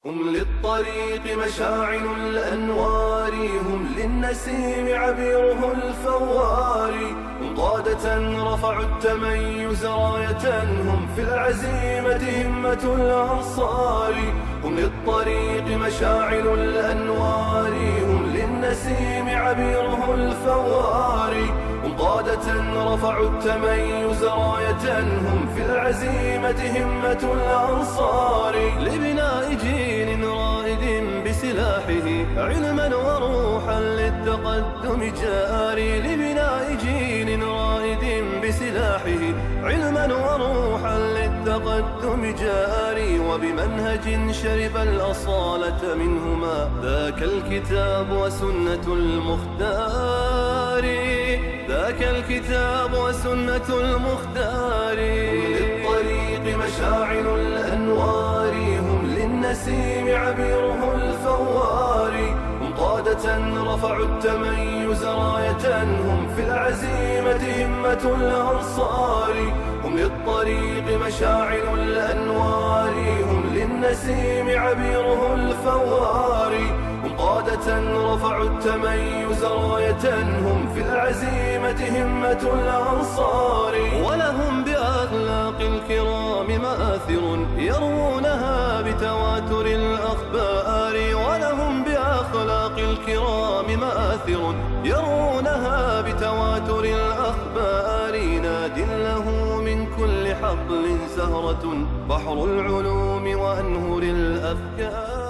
هم للطريق مشاعل الأنوار، هم للنسيم عبيره الفوار، هم قادة رفعوا التميز راية، هم في العزيمة همة الأنصار. هم للطريق مشاعل الأنوار، هم للنسيم عبيره الفوار، هم قادة رفعوا التميز راية، هم في العزيمة همة الأنصار. لبناء جيل رائد بسلاحه علما وروحا للتقدم جاري، لبناء جيل رائد بسلاحه علما وروحا للتقدم جاري، وبمنهج شرب الأصالة منهما ذاك الكتاب وسنة المختار، ذاك الكتاب وسنة المختار. هم للطريق مشاعل الأنوار، هم للنسيم عبيره الفوار، هم قادة رفعوا التميز راية، هم في العزيمة همة الأنصار. هم للطريق مشاعل الأنوار، هم للنسيم عبيره الفوار، هم قادة رفعوا التميز راية، هم في العزيمة همة الأنصار. ولهم بأخلاق الكرام مآثر يروونها بتواتر الأخبار، ولهم بأخلاق الكرام مآثر يروونها بتواتر الأخبار. ناد له من كل حقل سهرة بحر العلوم وأنهر الأفكار.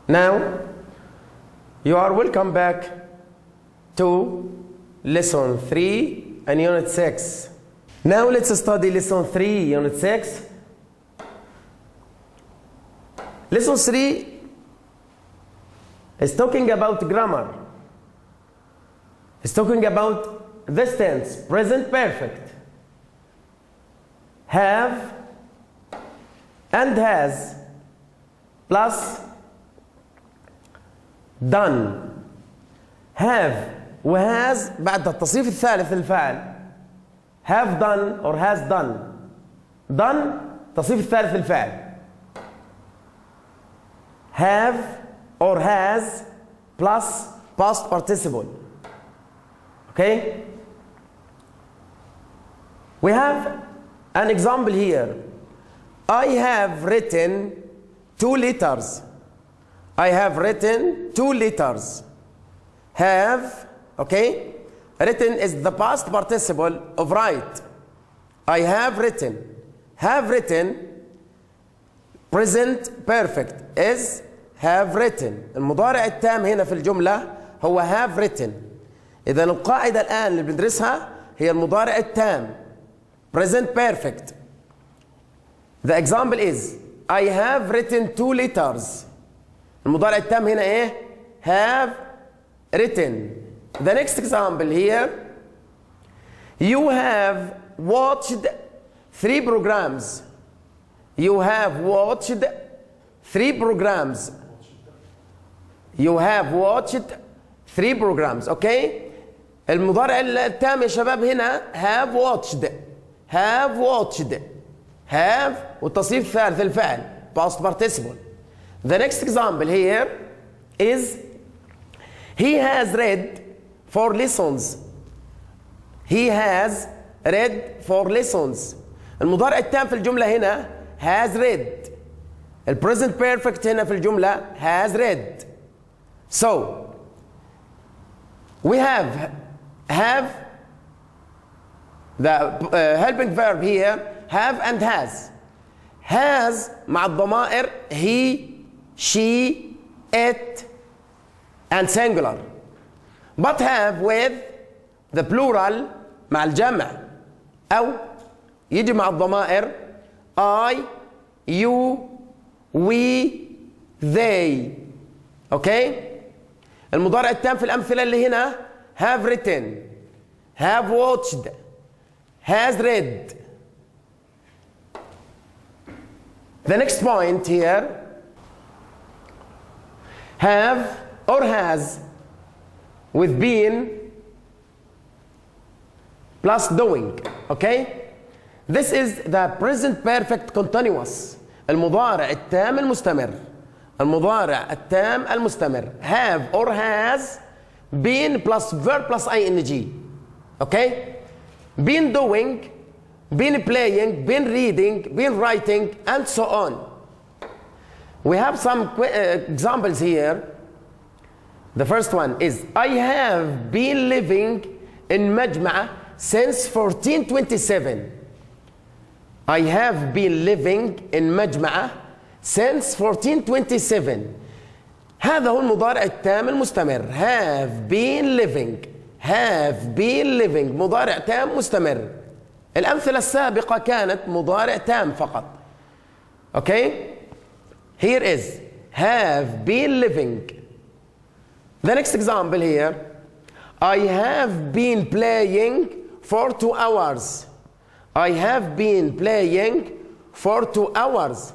Now, you are welcome back to lesson 3 and unit 6. Now let's study lesson 3, unit 6. Lesson 3 is talking about grammar. It's talking about this tense, present perfect. Have and has plus done. have وhas بعد التصريف الثالث للفعل. have done or has done. done التصريف الثالث للفعل. have or has plus past participle. Okay? We have an example here. I have written 2 letters. I have written 2 letters. Have, okay? Written is the past participle of write. I have written. Have written, present perfect is have written. المضارع التام هنا في الجملة هو have written. إذا القاعدة الآن اللي بندرسها هي المضارع التام present perfect. The example is I have written 2 letters. المضارع التام هنا ايه؟ have written. The next example here, you have watched 3 programs. You have watched 3 programs. You have watched 3 programs. Okay? المضارع التام يا شباب هنا have watched. have watched. have والتصريف الثالث الفعل past participle. The next example here is he has read 4 lessons. He has read 4 lessons. المضارع التام في الجملة هنا has read. The present perfect هنا في الجملة has read. So we have the helping verb here have and has. Has مع الضمائر he, she, it and singular. But have with the plural مع الجمع أو يجي مع الضمائر I, you, we, they. Okay? المضارع التام في الأمثلة اللي هنا have written, have watched, has read. The next point here, have or has with been plus doing. Okay? This is the present perfect continuous. المضارع التام المستمر. المضارع التام المستمر have or has been plus verb plus ing. Okay? Been doing, been playing, been reading, been writing, and so on. We have some examples here. The first one is I have been living in المجمعة since 1427. I have been living in المجمعة since 1427. هذا هو المضارع التام المستمر. Have been living. Have been living مضارع تام مستمر. الأمثلة السابقة كانت مضارع تام فقط. Okay? Here is have been living. The next example here. I have been playing for 2 hours. I have been playing for 2 hours.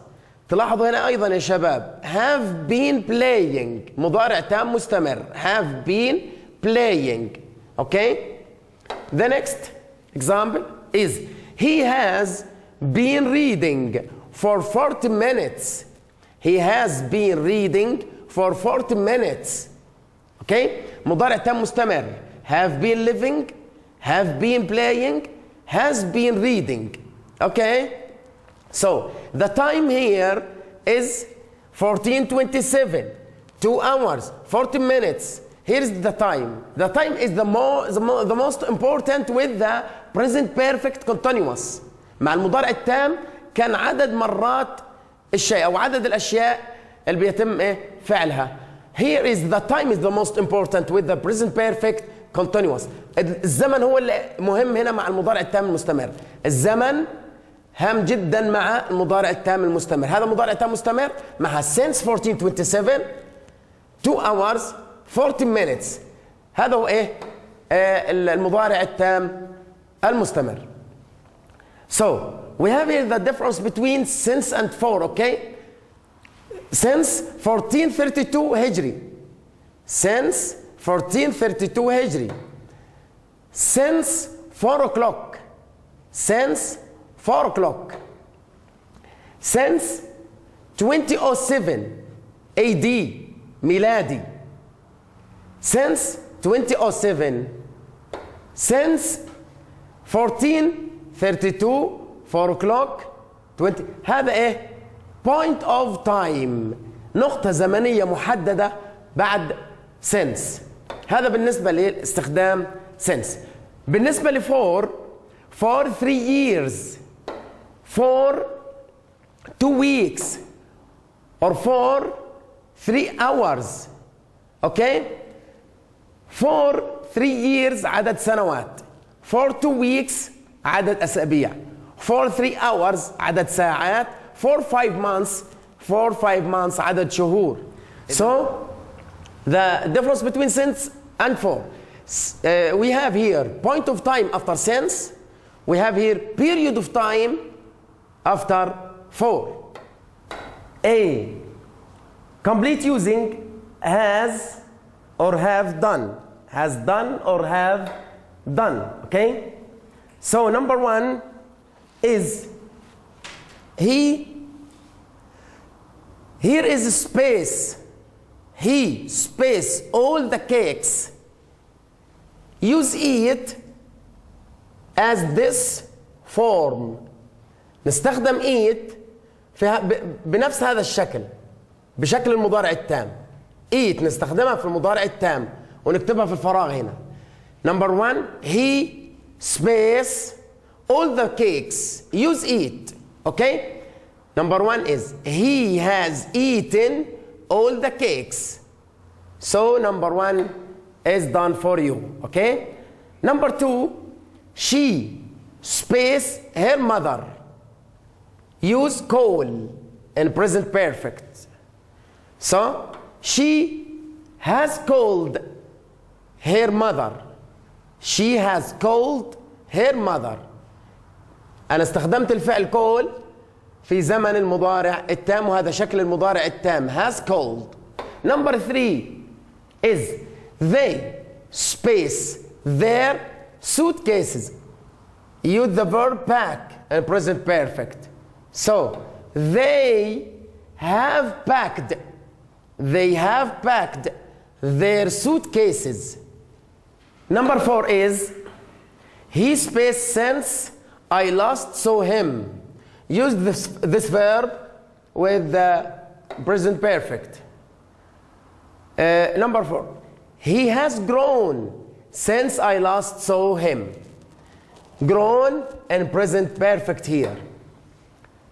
تلاحظوا هنا أيضا يا شباب have been playing مضارع تام مستمر. Have been playing. Okay? The next example is he has been reading for 40 minutes. He has been reading for 40 minutes. Okay? مضارع تام مستمر. Have been living, have been playing, has been reading. Okay? So the time here is 14:27. 2 hours, 40 minutes. Here's the time. The time is the most important with the present perfect continuous. مع المضارع التام كان عدد مرات الشيء أو عدد الأشياء اللي بيتم فعلها. Here is the time is the most important with the present perfect continuous. الزمن هو اللي مهم هنا مع المضارع التام المستمر. الزمن هام جدا مع المضارع التام المستمر. هذا مضارع تام مستمر مع since 1427 2 hours 40 minutes. هذا هو المضارع التام المستمر. So we have here the difference between since and for. Okay? Since 1432 هجري. Since 1432 هجري. Since 4 o'clock. Since 4 o'clock. Since 2007 AD ميلادي. Since 2007. Since 1432 4 o'clock 20. هذا point of time نقطة زمنية محددة بعد since. هذا بالنسبة لاستخدام since. بالنسبة لفور for 3 years, for 2 weeks, or for 3 hours. Okay? For 3 years عدد سنوات. For 2 weeks عدد أسابيع. For 3 hours عدد ساعات. For 5 months. For 5 months عدد شهور. So the difference between since and for. We have here point of time after since. We have here period of time after for. A. Complete using has or have done. Has done or have done. Okay? So number 1 is he. Here is space. He space all the cakes. Use it as this form. نستخدم eat بنفس هذا الشكل بشكل المضارع التام. eat نستخدمها في المضارع التام ونكتبها في الفراغ هنا. Number 1 he space all the cakes. Use it. Okay? Number 1 is he has eaten all the cakes. So number 1 is done for you. Okay? Number 2 she space her mother. Use call in present perfect. So she has called her mother. She has called her mother. أنا استخدمت الفعل call في زمن المضارع التام وهذا شكل المضارع التام has called. Number 3 is they space their suitcases. Use the verb pack in present perfect. So they have packed their suitcases. Number 4 is he space since I last saw him. Use this verb with the present perfect. Number 4, he has grown since I last saw him. Grown and present perfect here.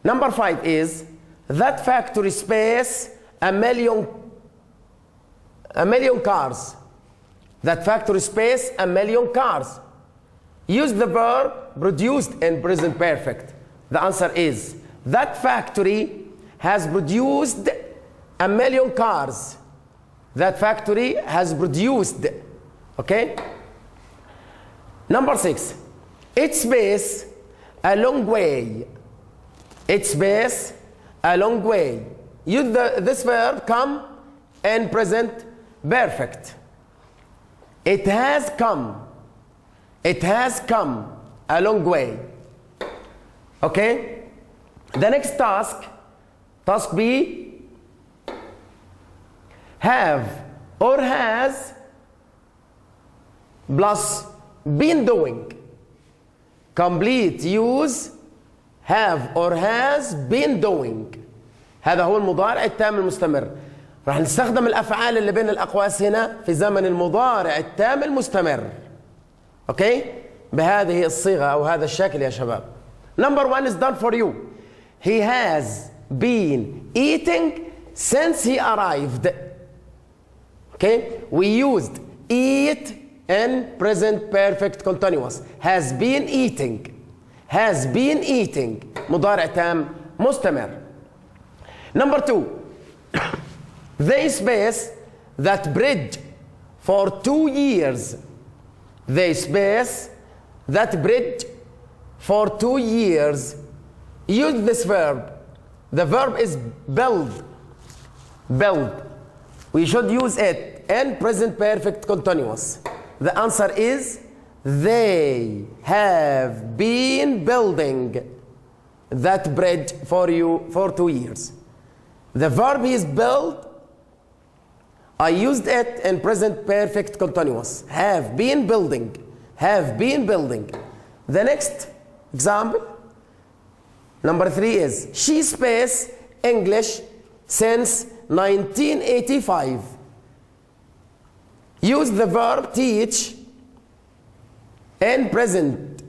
Number 5 is that factory space a million cars. That factory space a million cars. Use the verb produced in present perfect. The answer is that factory has produced a million cars. That factory has produced. Okay? Number 6. It space a long way. It space a long way. Use this verb come in present perfect. It has come. It has come a long way. Okay? The next task B, have or has plus been doing. Complete use have or has been doing. هذا هو المضارع التام المستمر. راح نستخدم الأفعال اللي بين الأقواس هنا في زمن المضارع التام المستمر. اوكي؟ بهذه الصيغة أو هذا الشكل يا شباب. Number 1 is done for you. He has been eating since he arrived. Okay? We used eat in present perfect continuous. Has been eating. Has been eating. مضارع تام مستمر. Number 2. They space that bridge for 2 years. They space that bridge for 2 years. Use this verb. The verb is build. Build. We should use it in present perfect continuous. The answer is they have been building that bridge for you for 2 years. The verb is build. I used it in present perfect continuous. Have been building. Have been building. The next example, number 3 is she space English since 1985. Use the verb teach in present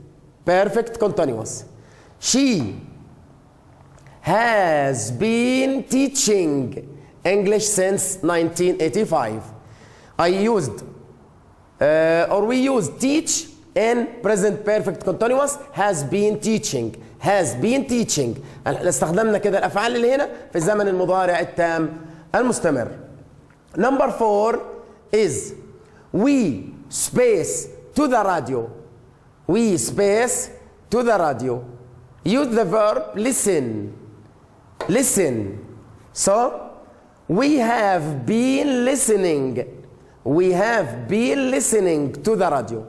perfect continuous. She has been teaching English since 1985. I used we used teach in present perfect continuous. Has been teaching. Has been teaching. استخدمنا كده الأفعال اللي هنا في زمن المضارع التام المستمر. Number 4 is we space to the radio. We space to the radio. Use the verb listen. Listen. So we have been listening. We have been listening to the radio.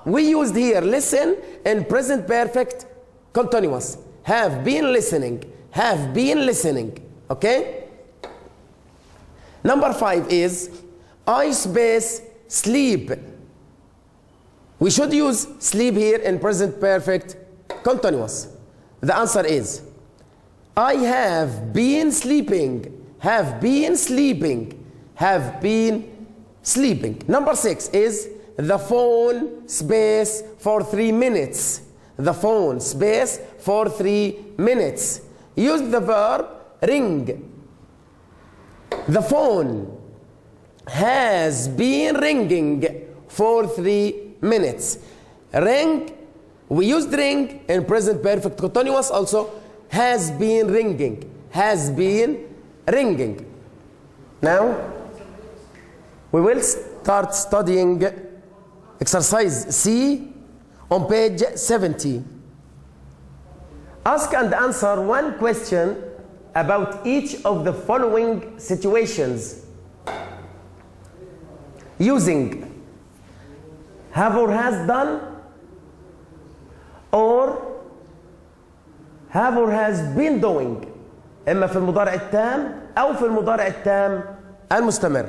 We used here listen in present perfect continuous. Have been listening. Have been listening. Okay? Number 5 is I space sleep. We should use sleep here in present perfect continuous. The answer is I have been sleeping. Have been sleeping. Have been sleeping. Number 6 is the phone space for 3 minutes. The phone space for 3 minutes. Use the verb ring. The phone has been ringing for 3 minutes. Ring, we used ring in present perfect continuous also. Has been ringing. Has been ringing. Now we will start studying exercise C on page 70. Ask and answer one question about each of the following situations using have or has done or have or has been doing. إما في المضارع التام أو في المضارع التام المستمر.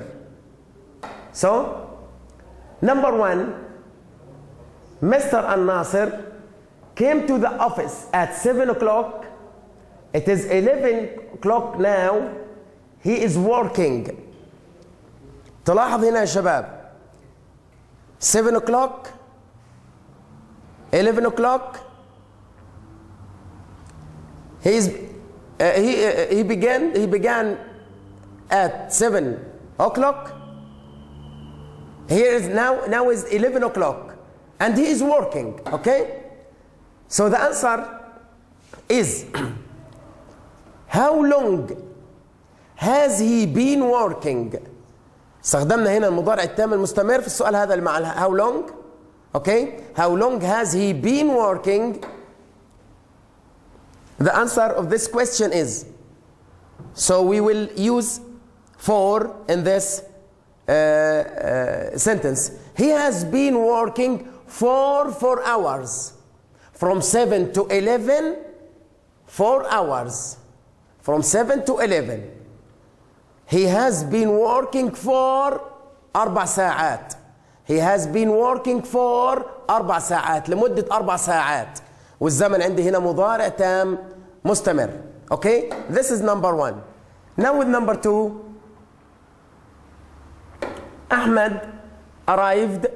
So, number one, Mr. Al-Nasir came to the office at 7 o'clock. It is 11 o'clock now. He is working. تلاحظ هنا يا شباب 7 o'clock 11 o'clock he began at 7 o'clock. Here is now is 11 o'clock and he is working. Okay, so the answer is how long has he been working. استخدمنا هنا المضارع التام المستمر في السؤال هذا اللي مع how long. Okay, how long has he been working. The answer of this question is, so we will use for in this sentence. He has been working for 4 hours. From 7 to 11, 4 hours. From 7 to 11. He has been working for 4 ساعات. He has been working for 4 ساعات لمدة 4 ساعات. والزمن عندي هنا مضارع تام مستمر. Okay, this is number one. Now with number two. Ahmed arrived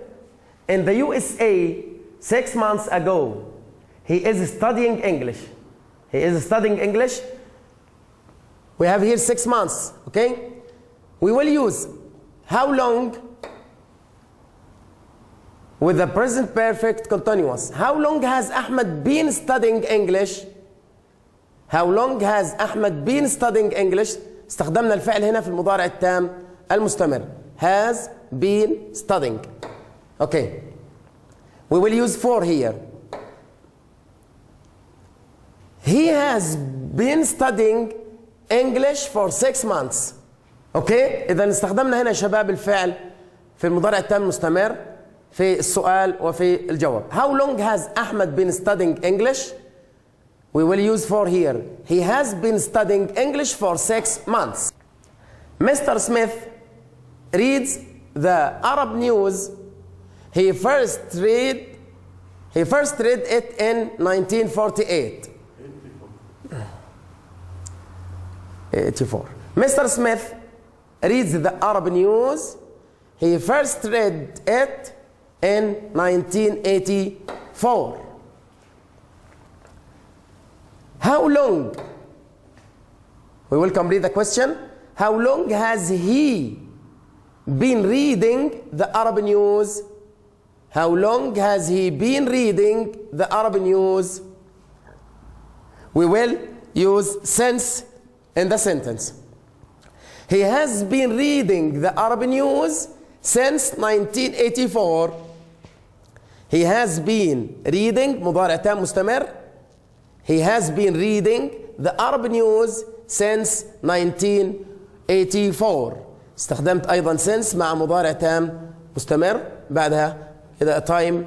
in the USA 6 months ago. He is studying English. He is studying English. We have here 6 months. Okay, we will use how long with the present perfect continuous. How long has Ahmed been studying English? How long has Ahmed been studying English? استخدمنا الفعل هنا في المضارع التام المستمر. Has been studying. Okay. We will use for here. He has been studying English for 6 months. Okay. إذا استخدمنا هنا يا شباب الفعل في المضارع التام المستمر في السؤال وفي الجواب. How long has Ahmed been studying English? We will use for here. He has been studying English for 6 months. Mr. Smith reads the Arab news. He first read it in 1948. 84. Mr. Smith reads the Arab news. He first read it in 1984. How long? We will complete the question. How long has he been reading the Arab news? How long has he been reading the Arab news? We will use since in the sentence. He has been reading the Arab news since 1984. He has been reading مضارع تام مستمر. He has been reading the Arab news since 1984. استخدمت أيضا since مع مضارع تام مستمر بعدها إذا a time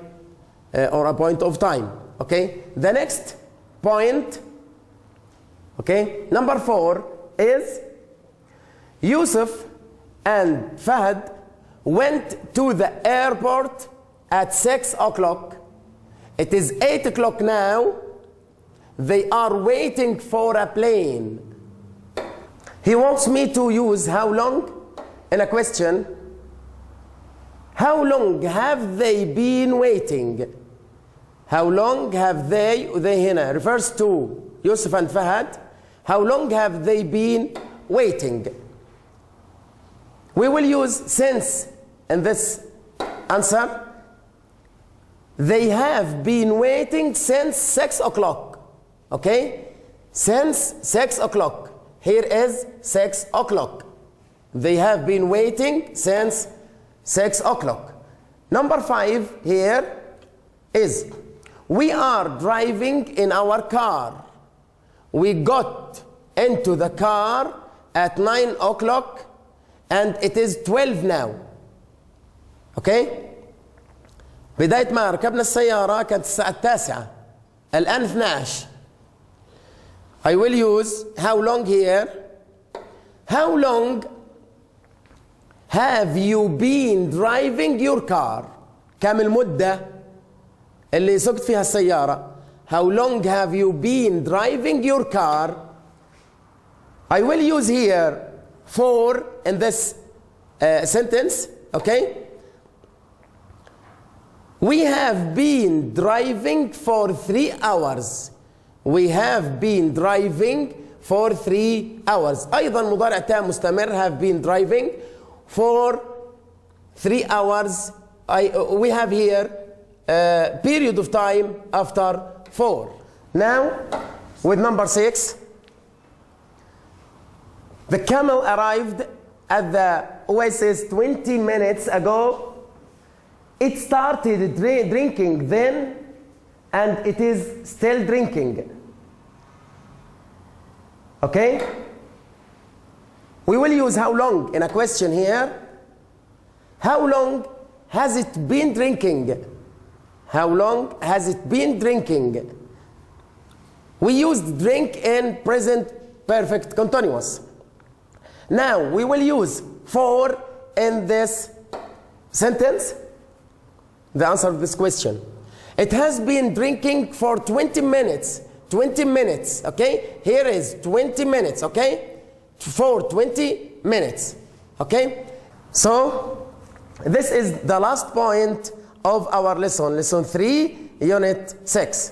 or a point of time. Okay. The next point. Okay. Number 4 is Yusuf and Fahad went to the airport at 6 o'clock. It is 8 o'clock now. They are waiting for a plane. He wants me to use how long in a question. How long have they been waiting? How long have they هنا refers to Yusuf and Fahad. How long have they been waiting? We will use since in this answer. They have been waiting since 6 o'clock. Okay? Since 6 o'clock. Here is 6 o'clock. They have been waiting since 6 o'clock. Number 5 here is we are driving in our car. We got into the car at 9 o'clock and it is 12 now. Okay? بداية ما ركبنا السيارة كانت الساعة 9. الآن 12. I will use how long here. How long have you been driving your car? كم المدة اللي سقت فيها السيارة؟ How long have you been driving your car? I will use here for in this sentence, okay? We have been driving for 3 hours. We have been driving for 3 hours. أيضا مضارع تام مستمر have been driving for 3 hours. We have here a period of time after 4. Now, with number 6, the camel arrived at the oasis 20 minutes ago. It started drinking then, and it is still drinking. Okay? We will use how long in a question here. How long has it been drinking? How long has it been drinking? We used drink in present perfect continuous. Now we will use for in this sentence. The answer to this question. It has been drinking for 20 minutes. 20 minutes, okay? Here is 20 minutes, okay? For 20 minutes, okay? So, this is the last point of our lesson, lesson 3, unit 6.